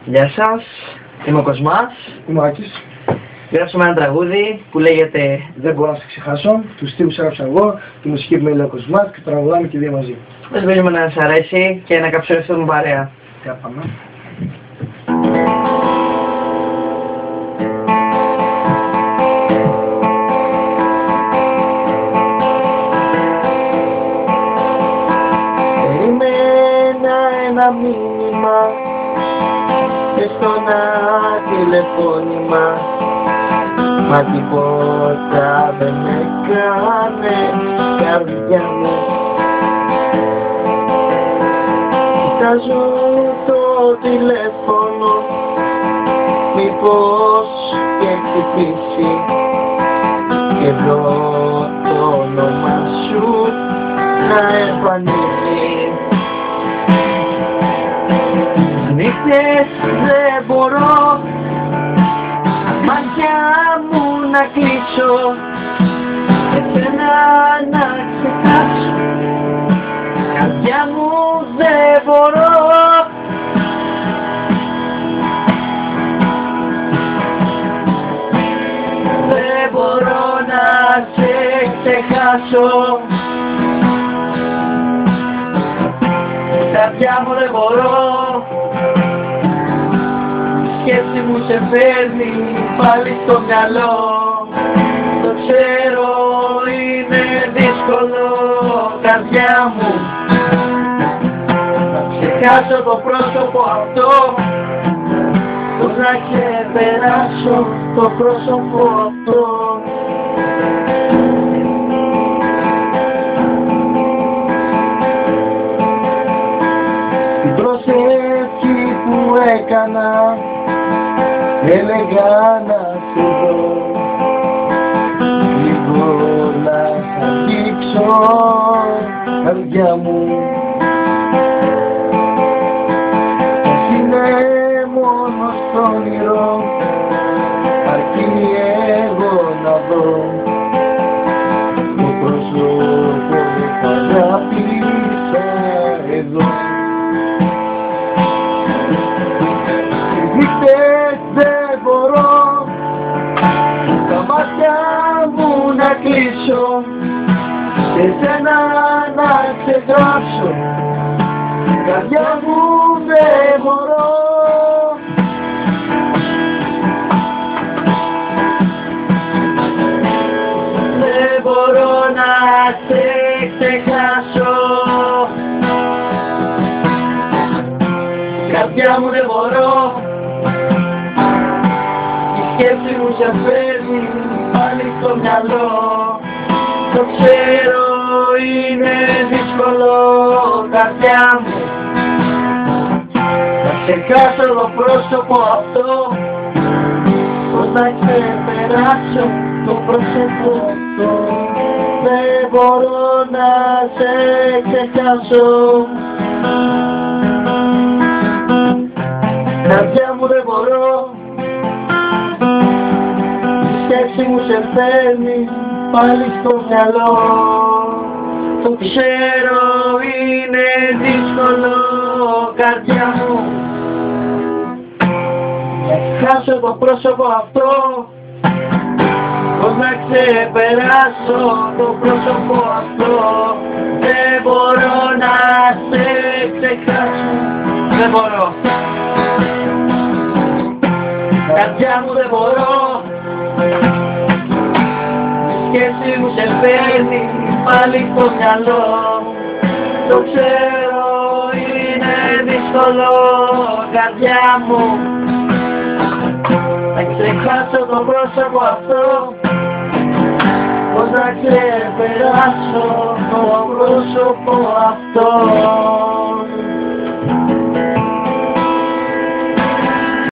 Γεια σας, είμαι ο Κοσμάς. Είμαι ο Άκης. Γράψαμε ένα τραγούδι που λέγεται Δεν μπορώ να σε ξεχάσω. Τους στίχους έγραψα εγώ, τη μουσική που με λέει ο Κοσμάς και το τραγουδάμε και δύο μαζί. Ελπίζουμε να σας αρέσει και να καψοριστούμε παρέα. Για πάμε. Περίμενα ένα μήνυμα και στο ένα τηλεφώνημα, μα τίποτα δεν έκανε καρδιά μου. Κοιτάζω το τηλέφωνο, μήπως και χτυπήσει και εδώ το όνομα σου να εμφανίσει. Νύχτες δεν μπορώ μάτια μου να κλείσω, εσένα να ξεχάσω, καρδιά μου δεν μπορώ. Δεν μπορώ να σε ξεχάσω, καρδιά μου δεν μπορώ. Η σκέψη μου σε φέρνει πάλι στο μυαλό. Το ξέρω είναι δύσκολο, καρδιά μου, να ξεχάσω το πρόσωπο αυτό. Πώς να ξεπεράσω το πρόσωπο αυτό. Την προσευχή που έκανα έλεγα να σε δω, λίγο να σ' αγγίξω, καρδιά μου. Ας είναι μόνο στο όνειρο, αρκεί εγώ να δω το πρόσωπο που αγάπησα εδώ. Νύχτες δεν μπορώ τα μάτια μου να κλείσω και σένα να ξεγράψω, καρδιά μου δεν μπορώ. Δεν μπορώ να σε ξεχάσω, καρδιά μου δεν μπορώ. Η σκέψη μου σε φέρνει πάλι στο μυαλό. Το ξέρω είναι δύσκολο, καρδιά μου, να ξεχάσω το πρόσωπο αυτό. Πώς να ξεπεράσω το πρόσωπο αυτό. Δεν μπορώ να σε ξεχάσω, καρδιά μου δεν μπορώ. Η σκέψη μου σε φέρνει πάλι στο μυαλό. Το ξέρω είναι δύσκολο, καρδιά μου, να ξεχάσω το πρόσωπο αυτό. Πώς να ξεπεράσω το πρόσωπο αυτό. Δεν μπορώ να σε ξεχάσω, δεν μπορώ, καρδιά μου δεν μπορώ. Η σκέψη μου σε φέρνει πάλι στο μυαλό. Το ξέρω είναι δύσκολο, καρδιά μου, να ξεχάσω το πρόσωπο αυτό. Πώς να ξεπεράσω το πρόσωπο αυτό.